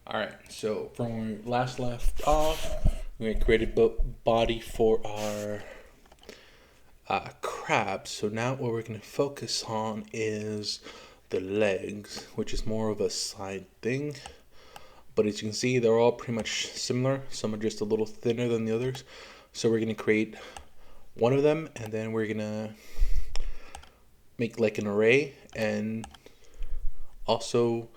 Alright, so from when we last left off, we created body for our crab. So now what we're going to focus on is the legs, which is more of a side thing. But as you can see, they're all pretty much similar. Some are just a little thinner than the others. So we're going to create one of them, and then we're going to make like an array, and also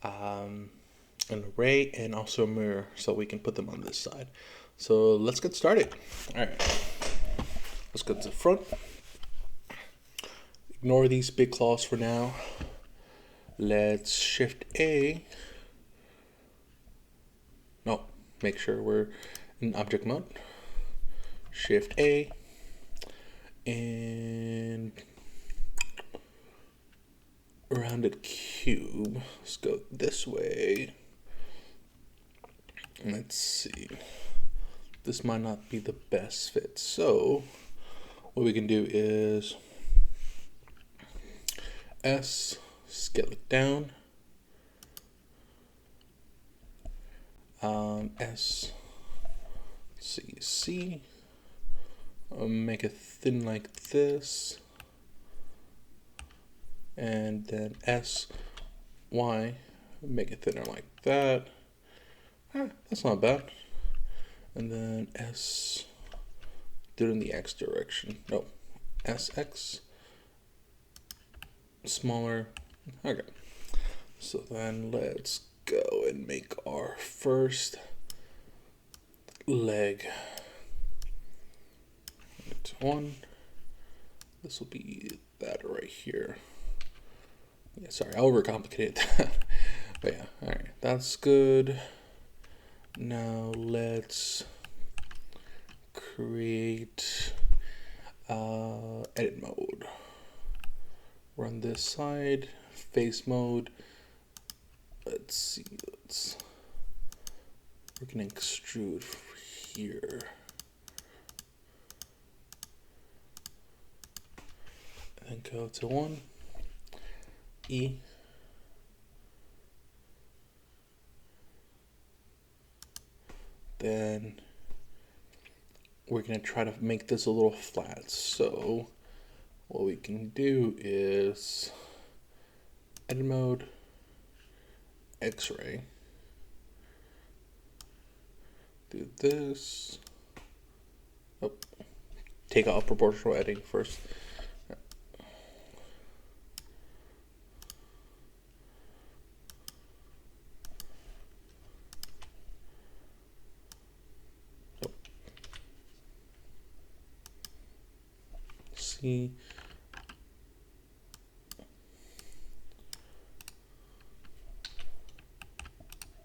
an array and also a mirror, so we can put them on this side. So let's get started. All right, let's go to the front. Ignore these big claws for now. Let's shift A. No, make sure we're in object mode. Shift A and rounded cube. Let's go this way. Let's see. This might not be the best fit. So what we can do is S, scale it down. S, C, make it thin like this. And then S, Y, make it thinner like that. That's not bad. And then S, do it in the X direction. No, SX, smaller. Okay. So then let's go and make our first leg. It's one. This will be that right here. Yeah, sorry, I overcomplicated that. But yeah, alright, that's good. Now let's create edit mode. Run this side, face mode. Let's see, we're gonna extrude here. And go to 1, E. Then we're gonna try to make this a little flat. So what we can do is edit mode, X-ray. Do this. Oh, take off proportional editing first. See.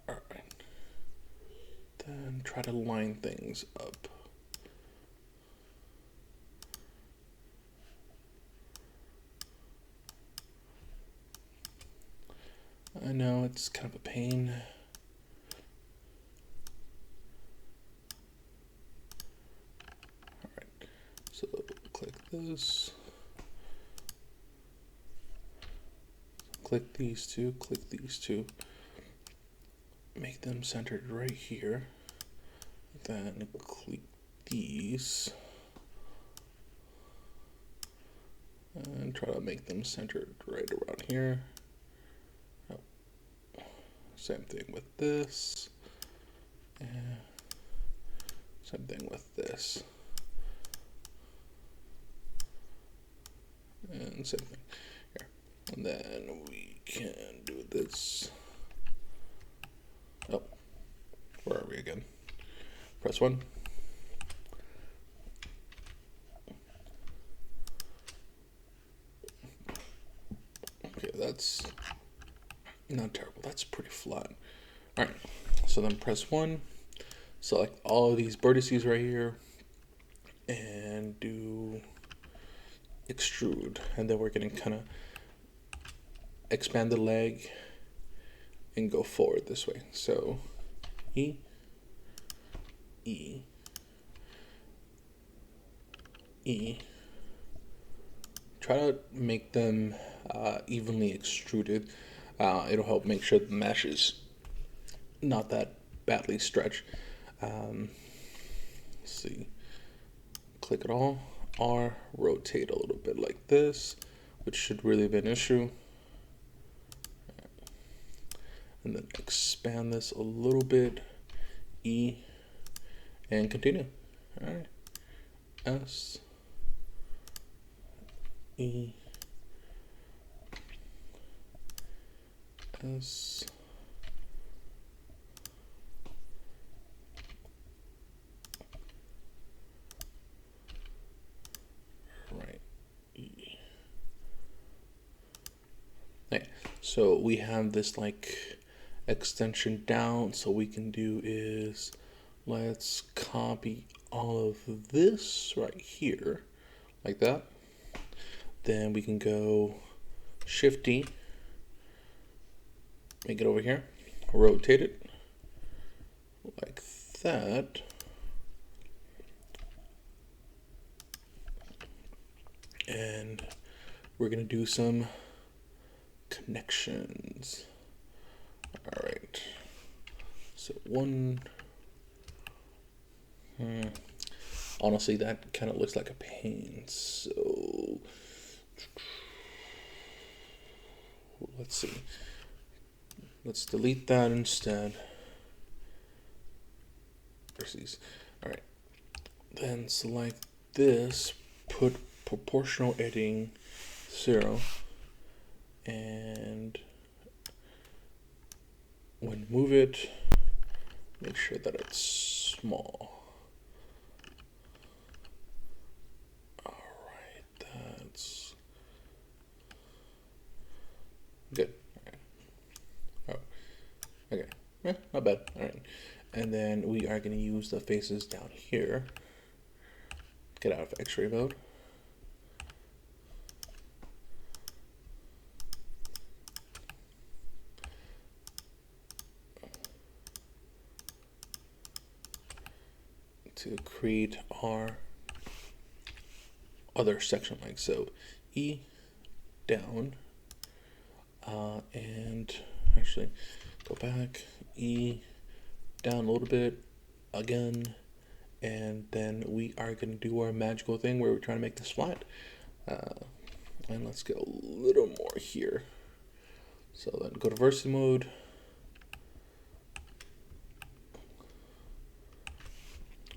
All right. Then try to line things up. I know it's kind of a pain. All right. So click this. Click these two, make them centered right here. Then click these and try to make them centered right around here. Oh. Same thing with this. And same thing with this. And same thing here. And then we can do this. Oh, where are we again? Press 1. Okay, that's not terrible. That's pretty flat. All right, so then press 1. Select all of these vertices right here and do extrude. And then we're going to kind of expand the leg and go forward this way. So E, E, E. Try to make them evenly extruded. It'll help make sure the mesh is not that badly stretched. Let's see, click it all, R, rotate a little bit like this, which should really be an issue. And then expand this a little bit, E, and continue. All right, S, E, S, right, E. Okay, so we have this like extension down, so we can do is let's copy all of this right here like that. Then we can go Shift D, make it over here, rotate it like that, and we're gonna do some connections. All right, so one, honestly that kind of looks like a pain, so let's see, let's delete that instead. All right, then select this, put proportional editing 0, and when move it, make sure that it's small. All right, that's good. All right. Oh, okay, not bad. All right, and then we are going to use the faces down here. Get out of X-ray mode. To create our other section, like so, E down, and actually go back, E down a little bit again, and then we are going to do our magical thing where we're trying to make this flat. And let's go a little more here. So then go to Versi mode.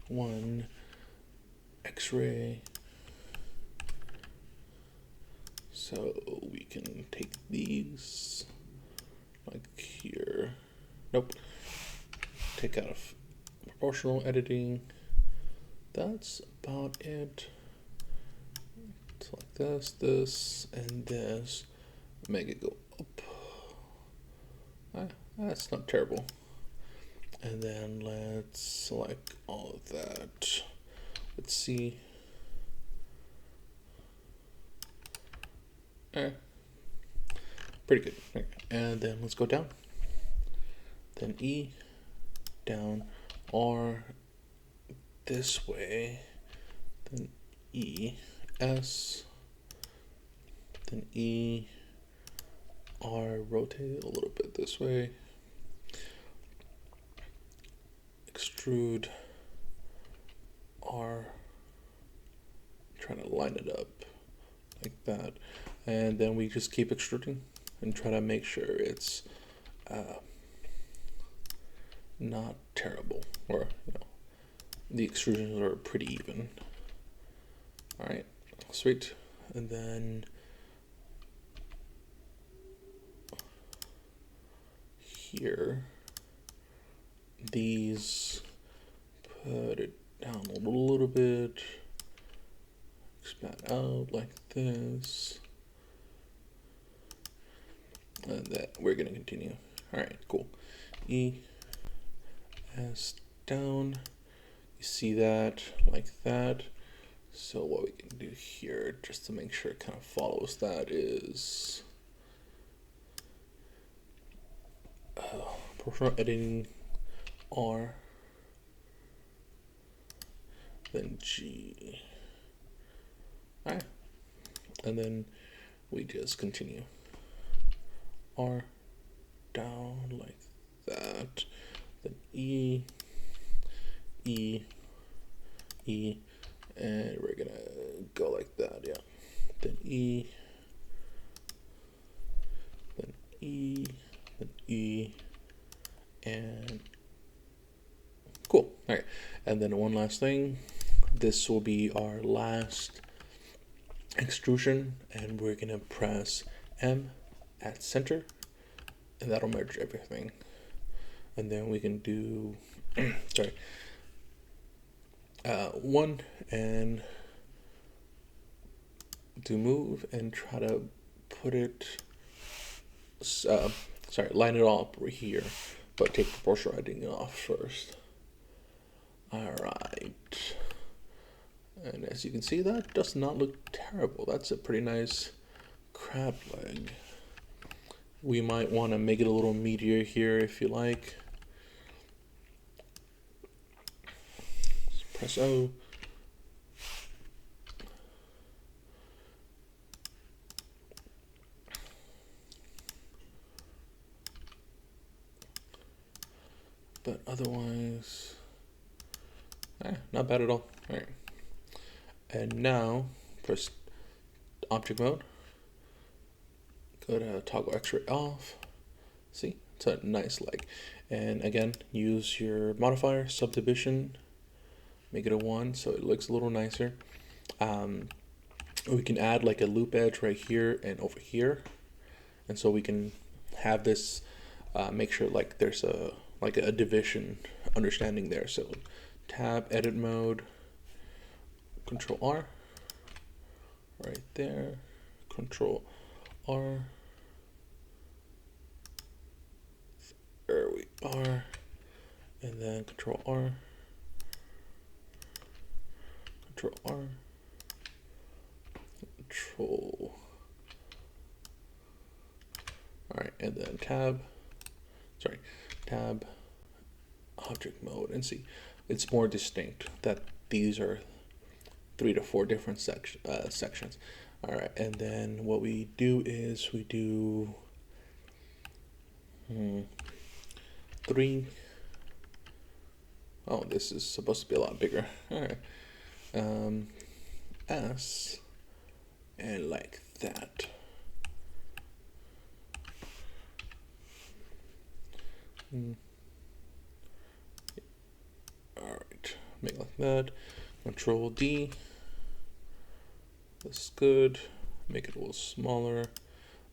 One, X-ray. So we can take these like here. Nope. Take out of proportional editing. That's about it. So like this, and this. Make it go up. That's not terrible. And then let's select all of that. Let's see. Pretty good. Okay. And then let's go down. Then E, down, R, this way, then E, S, then E, R, rotate it a little bit this way, extrude, R, trying to line it up like that, and then we just keep extruding and try to make sure it's not terrible, or the extrusions are pretty even. All right, sweet. And then here, these, put it down a little bit, expand out like this, and that we're gonna continue. All right, cool. E, S, down, you see that like that. So what we can do here, just to make sure it kind of follows that, is proportional editing R, then G. All right, and then we just continue. R, down like that. E, E, E, and we're gonna go like that, yeah. Then E, then E, then E, and cool. All right, and then one last thing. This will be our last extrusion, and we're gonna press M at center, and that'll merge everything. And then we can do, sorry, 1 and do move and try to put it, line it all up right here, but take proportional editing off first. All right. And as you can see, that does not look terrible. That's a pretty nice crab leg. We might want to make it a little meatier here if you like. Press O. But otherwise, not bad at all. All right. And now press object mode. Go to toggle X-ray off. See, it's a nice leg. And again, use your modifier, subdivision, make it a 1 so it looks a little nicer. We can add like a loop edge right here and over here. And so we can have this, make sure like there's a division understanding there. So tab, edit mode, Control R, right there, Control R. There we are, and then Control R, Control R, Control. All right, and then tab, object mode, and see, it's more distinct that these are 3 to 4 different sections. All right, and then what we do is we do 3. Oh, this is supposed to be a lot bigger. All right, S, and like that. All right, make it like that. Control D. That's good. Make it a little smaller.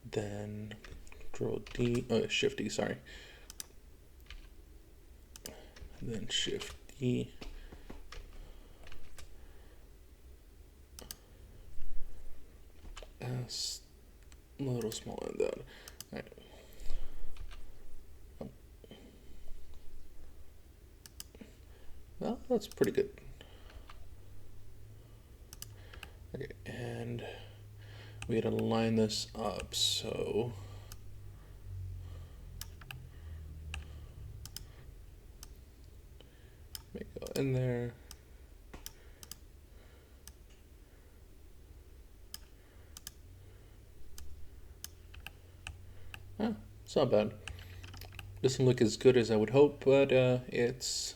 Then Control D. Shift D. Sorry. And then Shift D. S. A little smaller than that. All right. Well, that's pretty good. Okay, and we gotta line this up so make it go in there. It's not bad. Doesn't look as good as I would hope, but it's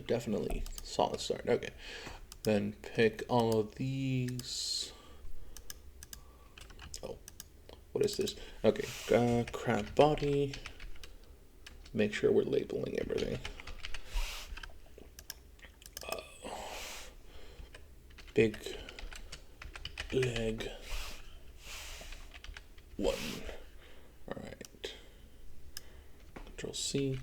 definitely solid start. Okay, then pick all of these. Oh, what is this? Okay, crab body. Make sure we're labeling everything. Big leg 1. All right. Control C.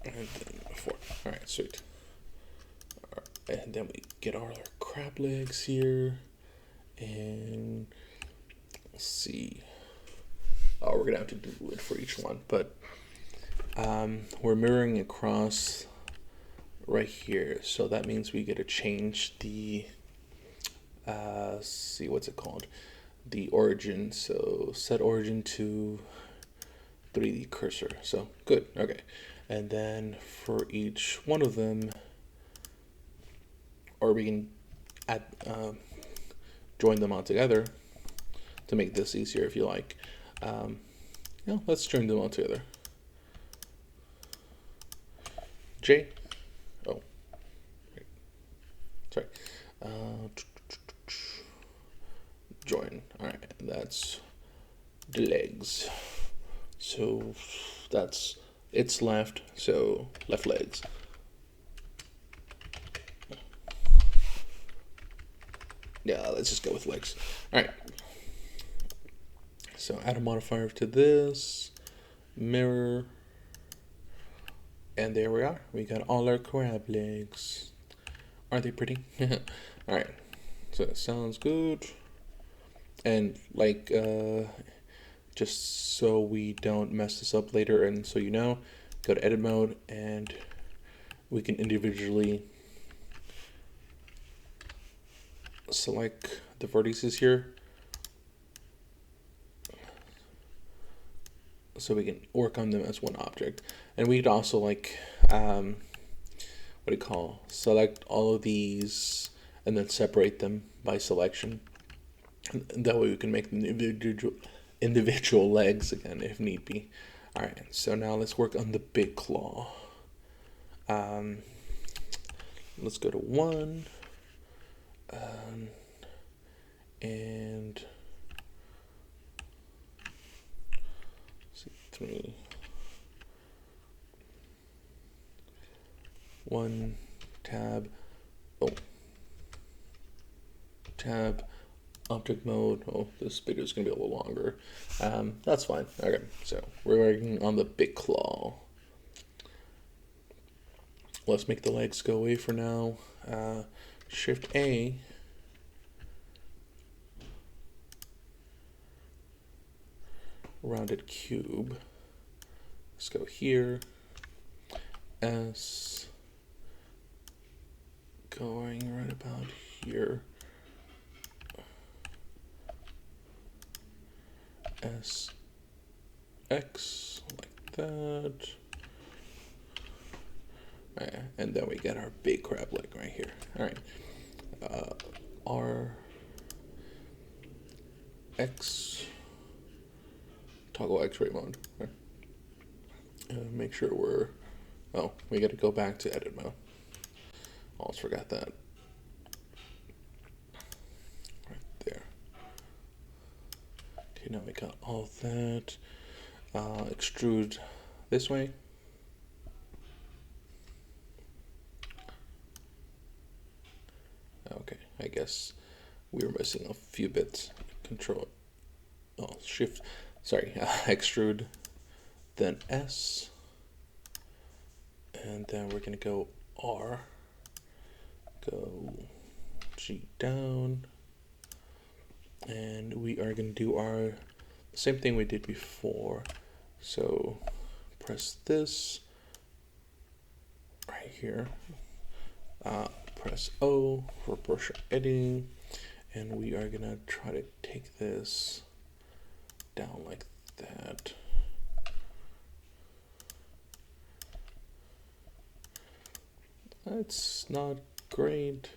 And then 4. All right, sweet. All right, and then we get all our crab legs here, and let's see. Oh, we're gonna have to do it for each one, but we're mirroring across right here, so that means we get to change the see, what's it called, the origin. So set origin to 3D cursor. So good. Okay, and then for each one of them or we can add join them all together to make this easier if you like. Let's join them all together. J. Oh, sorry. Join. All right, that's the legs. So that's its left. So left legs. Yeah, let's just go with legs. All right. So add a modifier to this, mirror, and there we are. We got all our crab legs. Aren't they pretty? All right. So it sounds good. And like, just so we don't mess this up later, and so you know, go to edit mode, and we can individually select the vertices here, so we can work on them as one object. And we'd also like, select all of these and then separate them by selection. And that way we can make them individual legs again if need be. All right, so now let's work on the big claw. Let's go to 1, and 3. 1 tab. Tab. Object mode. Oh, this video is gonna be a little longer. That's fine. Okay, so we're working on the big claw. Let's make the legs go away for now. Shift A. Rounded cube. Let's go here. S. Going right about here. S. X, like that. Right, and then we get our big crab leg right here. All right. R. X. Toggle X-ray mode. Right. Make sure we got to go back to edit mode. Almost forgot that. Right there. Okay, now we got all that. Extrude this way. Okay, I guess we were missing a few bits. Extrude, then S, and then we're gonna go R, go G down, and we are gonna do our same thing we did before. So press this right here, press O for brush editing, and we are gonna try to take this down like that. It's not great,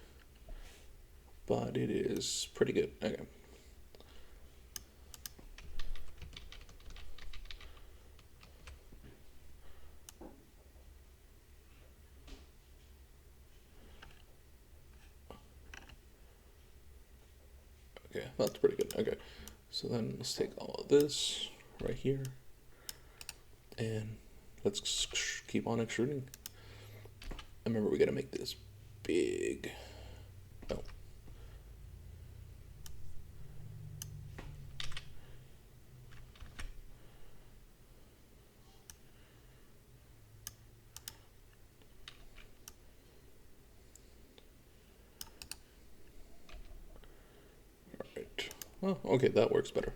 but it is pretty good. Okay. Okay, that's pretty good. Okay, so then let's take all of this right here, and let's keep on extruding. Remember, we gotta make this big. Oh. Alright. Well, okay, that works better.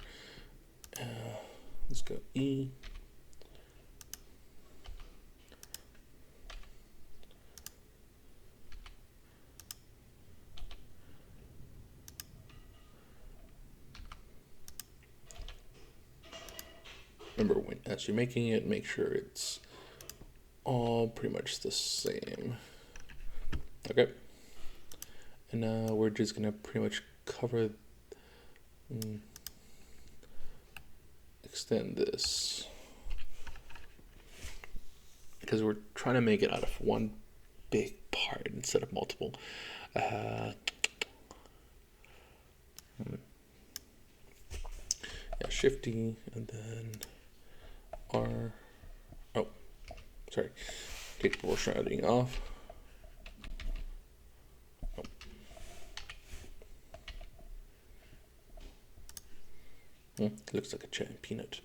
Let's go E. Remember, as you're making it, make sure it's all pretty much the same. Okay. And now we're just gonna pretty much cover, extend this, because we're trying to make it out of one big part instead of multiple. Yeah, Shift D and then R. Oh, sorry. Take proportional editing off. Looks like a giant peanut.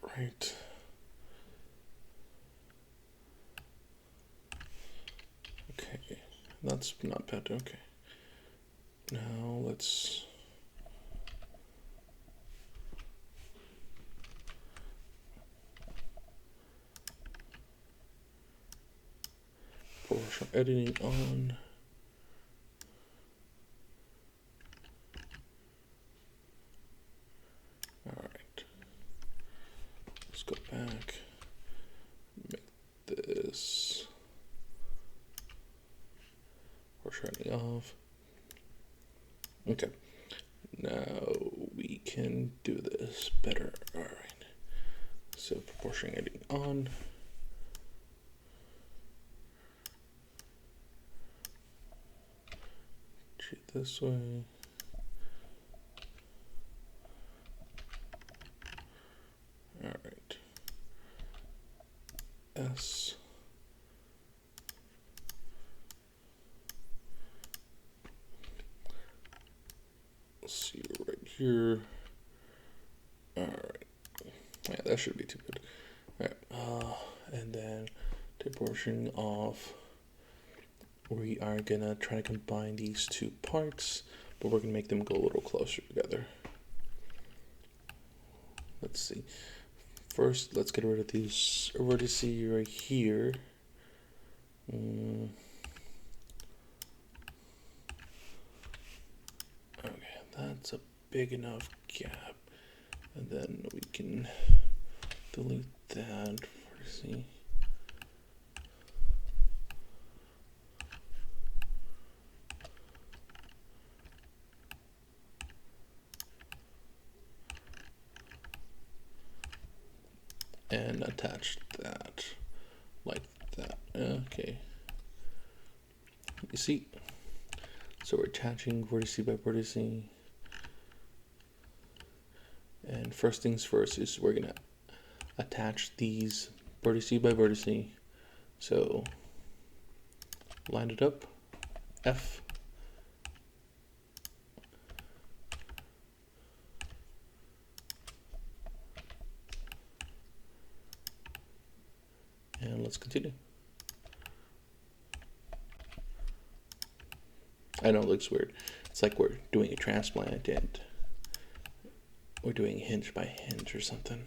Right. Okay, that's not bad. Okay. Now let's proportional editing on. All right. Let's go back. Make this proportional off. Okay. Now we can do this better. All right. So proportional editing on. Shoot this way. All right. S. Let's see right here. All right. Yeah, that should be too good. All right. And then to portion off. We are gonna try to combine these two parts, but we're gonna make them go a little closer together. Let's see. First, let's get rid of these vertices right here. Okay, that's a big enough gap. And then we can delete that vertice. And attach that like that. Okay. You see? So we're attaching vertice by vertice. And first things first is we're gonna attach these vertice by vertice. So line it up, F. And let's continue. I know it looks weird. It's like we're doing a transplant and we're doing hinge by hinge or something.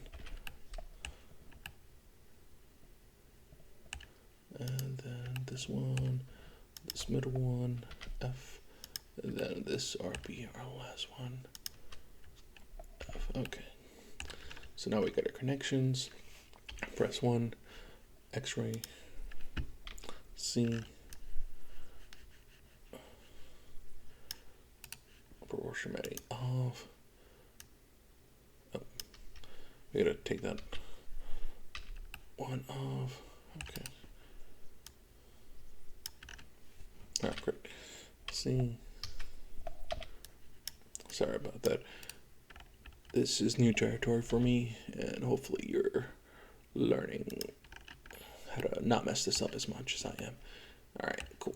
And then this one, this middle one, F, and then this RB, our last one, F. Okay. So now we got our connections. Press 1, X-ray, C, proportionality off. Oh, we gotta take that one off. Okay. All right, great. C. Sorry about that. This is new territory for me, and hopefully you're learning how to not mess this up as much as I am. All right, cool.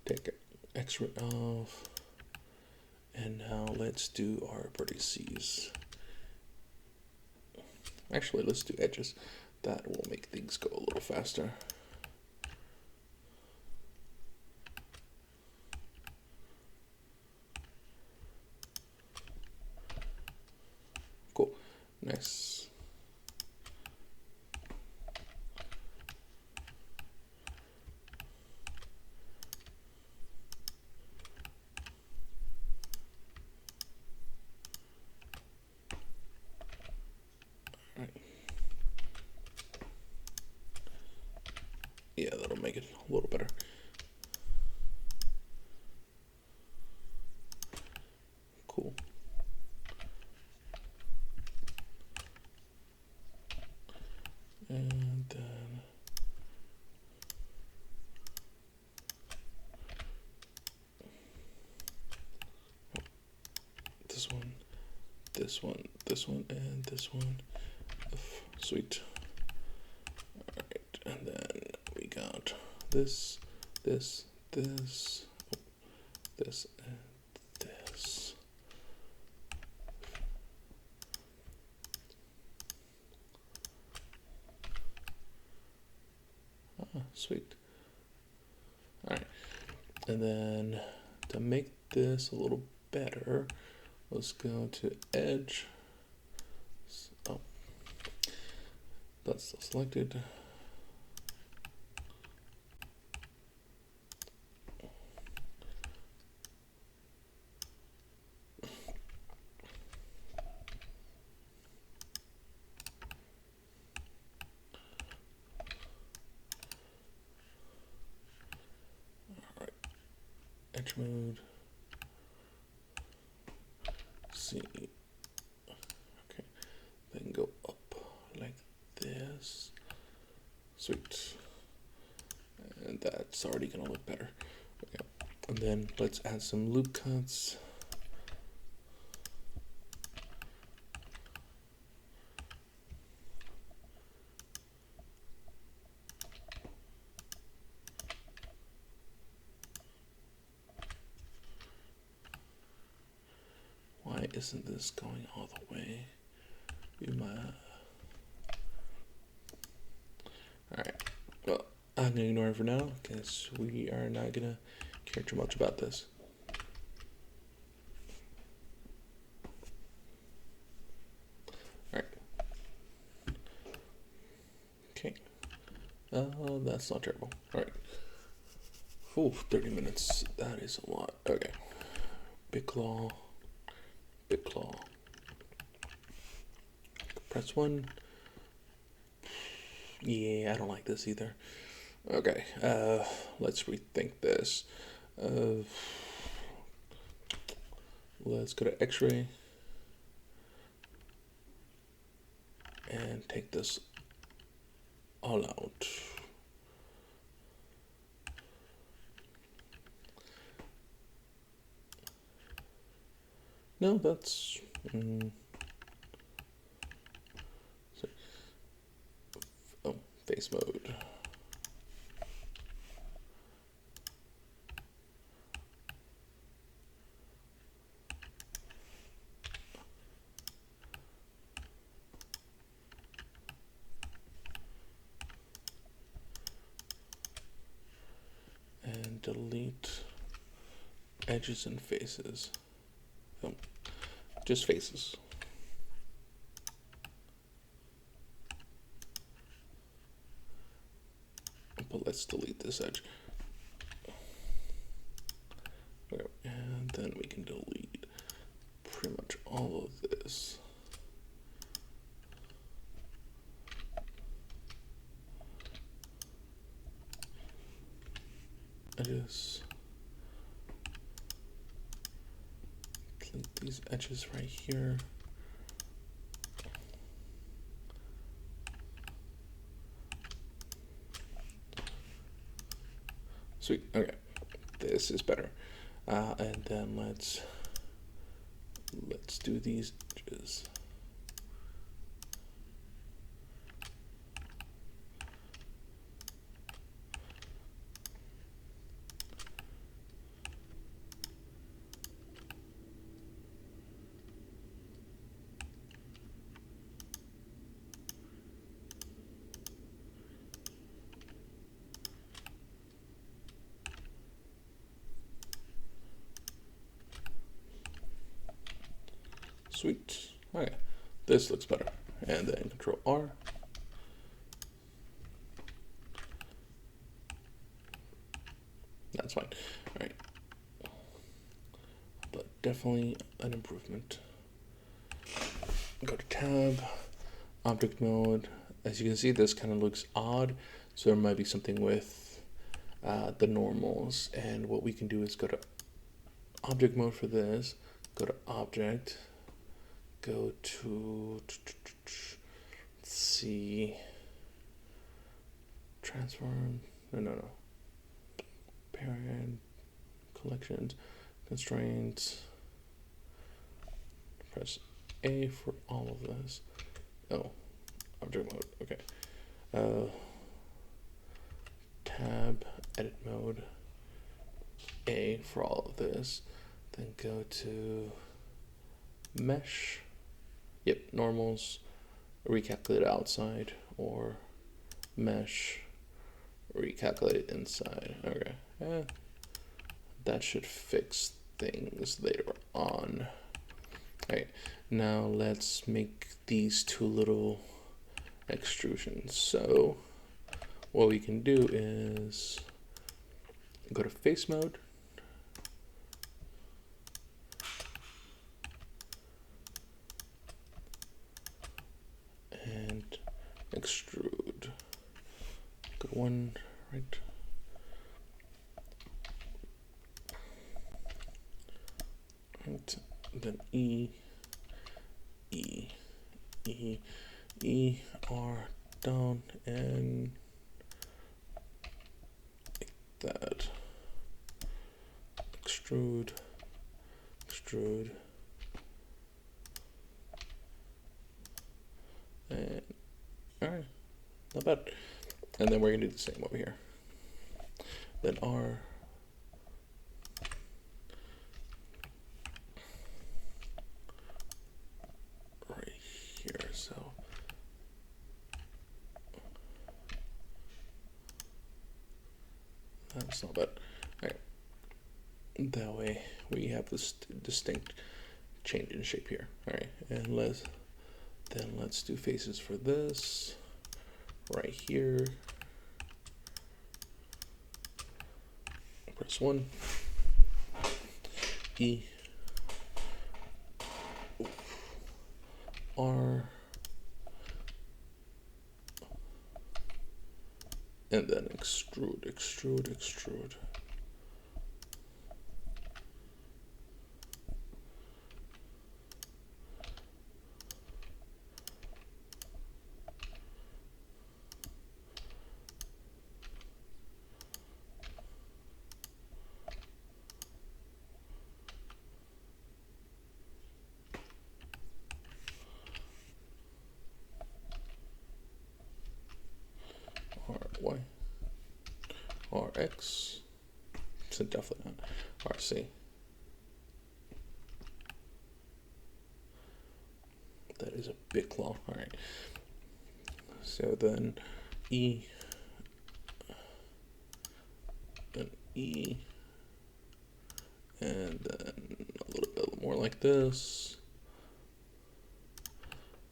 Take X-ray off. And now let's do our vertices. Actually, let's do edges. That will make things go a little faster. Cool. Nice. Yeah, that'll make it a little better. this one, and this one. Sweet. Alright, and then we got this, this, this, this, and this. Sweet. Alright, and then to make this a little better, let's go to edge. Oh, that's still selected. Alright, edge mode. See. Okay, then go up like this. Sweet. And that's already gonna look better. Okay. And then let's add some loop cuts. Why isn't this going all the way? Alright, well, I'm gonna ignore it for now because we are not gonna care too much about this. Alright. Okay. That's not terrible. Alright. Ooh, 30 minutes. That is a lot. Okay. Big claw. Big claw. Press 1. Yeah, I don't like this either. Okay, let's rethink this. Let's go to X-ray and take this all out. No, that's oh, face mode. And delete edges and faces. Oh, just faces. But let's delete this edge. Okay, and then we can delete pretty much all of this. Edges. Delete these edges right here. Sweet. Okay, this is better. And then let's do these edges. Sweet. Okay, this looks better. And then Control R. That's fine. All right. But definitely an improvement. Go to Tab, Object Mode. As you can see, this kind of looks odd. So there might be something with the normals. And what we can do is go to Object Mode for this. Go to Object. Go to, let's see, transform, no. Parent, collections, constraints, press A for all of this. Oh, object mode. Okay. Tab, edit mode, A for all of this. Then go to mesh. Yep, normals, recalculate outside, or mesh, recalculate inside. Okay. That should fix things later on. Alright, now let's make these two little extrusions. So what we can do is go to face mode, and extrude. Go to one, right? And then E, R down, and like that. Extrude. And alright, not bad. And then we're gonna do the same over here. Then R. Right here, so. That's not bad. Alright. That way we have this distinct change in shape here. Alright, and let's do faces for this. Right here. Press 1. E. R. And then extrude. RY. RX. So definitely not RC. That is a bit long. All right. So then E. Then E. And then a little bit more like this.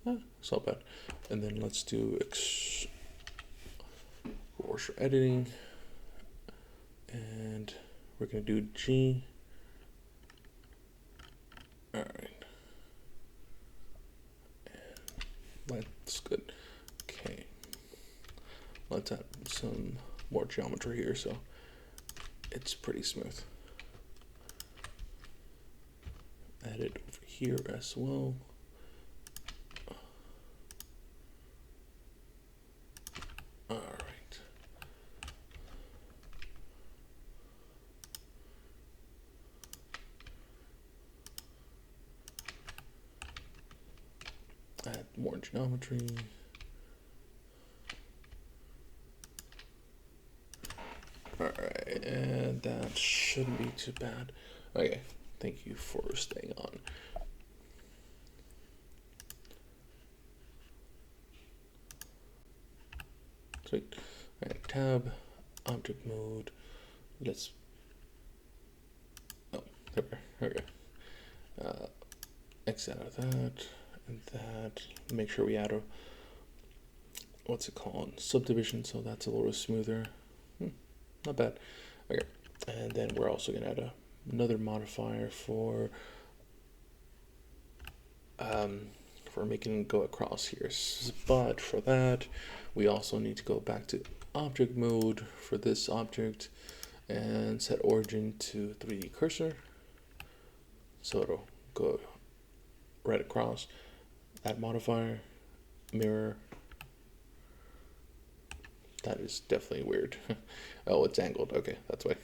It's not bad. And then let's do Rorschach editing. And we're going to do G. All right. And that's good. Okay. Let's add some more geometry here so it's pretty smooth. Add it over here as well. All right. Add more geometry. All right, and that shouldn't be too bad. Okay, thank you for staying on. Sweet. All right, tab, object mode. Let's. Oh, there we go. X out of that and that. Make sure we add a what's it called, subdivision, so that's a little smoother. Not bad. Okay, and then we're also gonna add another modifier for making it go across here. But for that, we also need to go back to object mode for this object and set origin to 3D cursor. So it'll go right across. Add modifier, mirror. That is definitely weird. Oh, it's angled. Okay, that's why.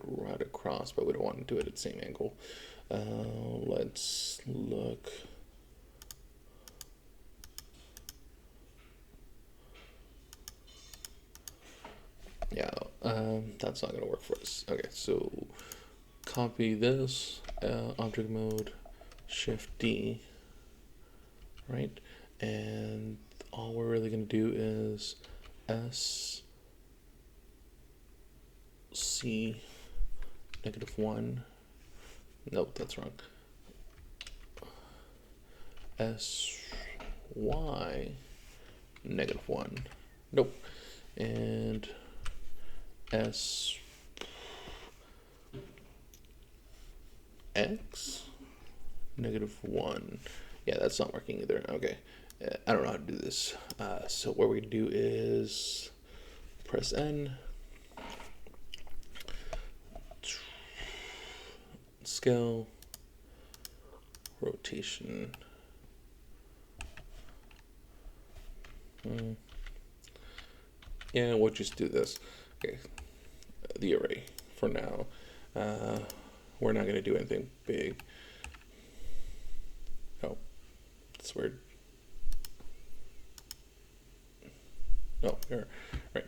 right across, but we don't want to do it at the same angle. Let's look. Yeah, that's not gonna work for us. Okay, so copy this, object mode, Shift D, right? And all we're really gonna do is S C -1. Nope, that's wrong. S Y -1. Nope. And S X -1. Yeah, that's not working either. Okay. I don't know how to do this. So what we do is press N, scale, rotation. Yeah, we'll just do this. Okay, the array for now. We're not going to do anything big. Oh, that's weird. Oh, here, right.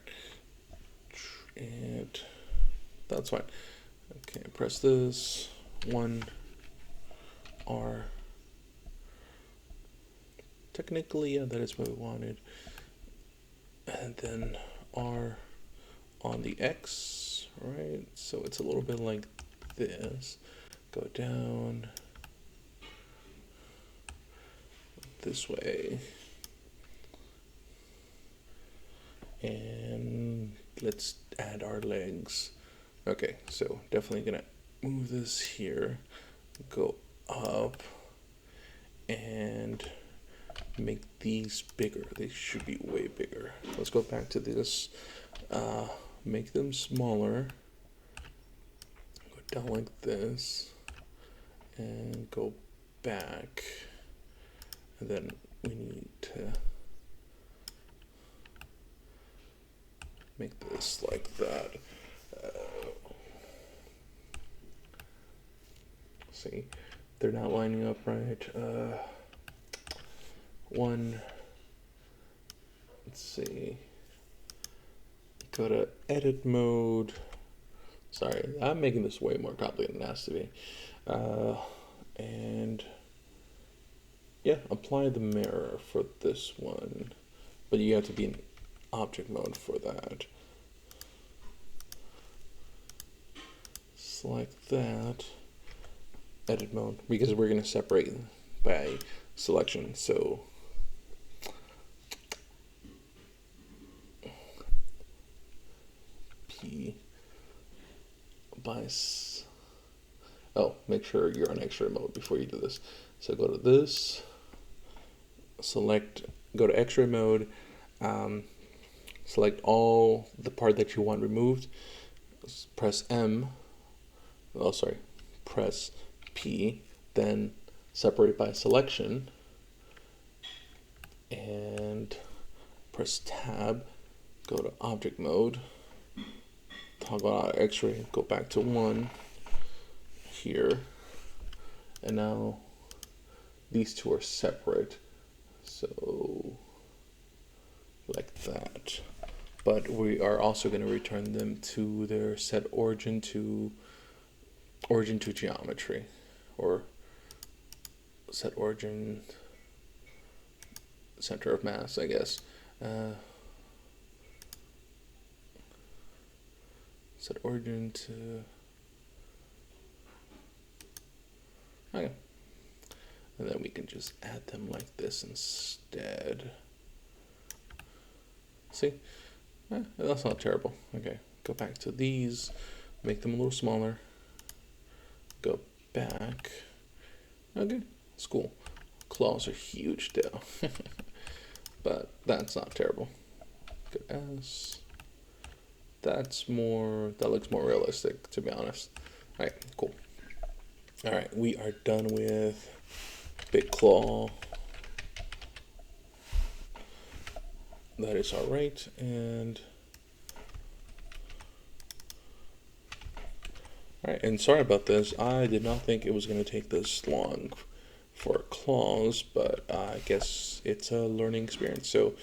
And that's fine. Okay, press this. 1 R. Technically, yeah, that is what we wanted. And then R on the X, right? So it's a little bit like this. Go down this way. And let's add our legs. Okay, so definitely gonna move this here, go up, and make these bigger. They should be way bigger. Let's go back to this. Make them smaller. Go down like this, and go back. And then we need to make this like that. See, they're not lining up right. Let's see. Go to edit mode. Sorry, I'm making this way more complicated than it has to be. And yeah, apply the mirror for this one, but you have to be in object mode for that. Select that. Edit mode, because we're going to separate by selection. So P by make sure you're on X-ray mode before you do this. So go to this, select, go to X-ray mode, select all the part that you want removed, press M, press P, then separate by selection, and press tab, go to object mode, toggle out X-ray, go back to 1 here, and now these two are separate, so like that. But we are also going to return them to their set origin to geometry, or set origin center of mass, I guess. Set origin to, okay. And then we can just add them like this instead. See? That's not terrible. Okay, go back to these, make them a little smaller. Go back. Okay, it's cool. Claws are huge though. But that's not terrible. Good S. That looks more realistic, to be honest. Alright, cool. Alright, we are done with Big Claw. That is alright, and Alright, and sorry about this. I did not think it was going to take this long for claws, but I guess it's a learning experience. So,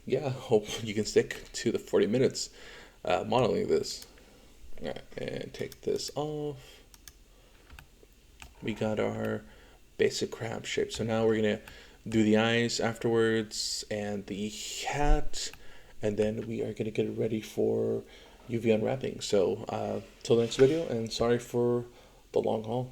yeah, hope you can stick to the 40 minutes modeling this. Alright, and take this off. We got our basic crab shape. So now we're going to do the eyes afterwards and the hat, and then we are going to get it ready for UV unwrapping. So till the next video, and sorry for the long haul.